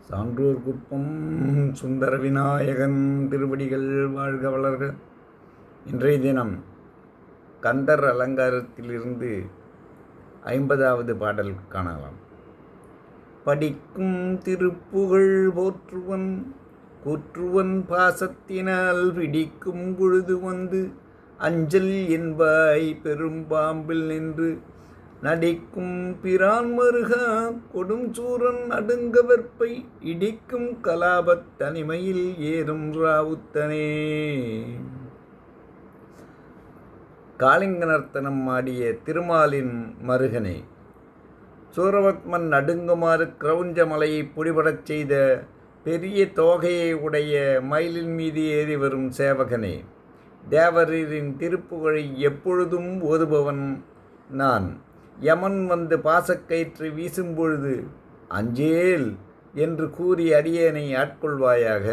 சான்றோர் குப்பம் சுந்தர விநாயகன் திருவடிகள் வாழ்க வளர்க. இன்றைய தினம் கந்தர் அலங்காரத்திலிருந்து 50வது பாடல் காணலாம். படிக்கும் திருப்புகழ் போற்றுவன் கூற்றுவன் பாசத்தினால் பிடிக்கும் பொழுது வந்து அஞ்சல் என்பாய் பெரும்பாம்பில் நின்று நடிக்கும் பிரான் மருகா கொடும் சூரன் அடுங்க வெற்பை இடிக்கும் கலாபத் தனிமையில் ஏறும் ராவுத்தனே. காளிங்க நர்த்தனம் ஆடிய திருமாலின் மருகனே, சூரபத்மன் நடுங்குமாறு கிரௌஞ்ச மலையை பொடிபடச் செய்த பெரிய தோகையை உடைய மயிலின் மீது ஏறி வரும் சேவகனே, தேவரீரின் திருப்புகழை எப்பொழுதும் ஓதுபவன் நான். யமன் வந்து பாசக்கயிற்று வீசும்பொழுது அஞ்சேல் என்று கூறி அடியேனை ஆட்கொள்வாயாக.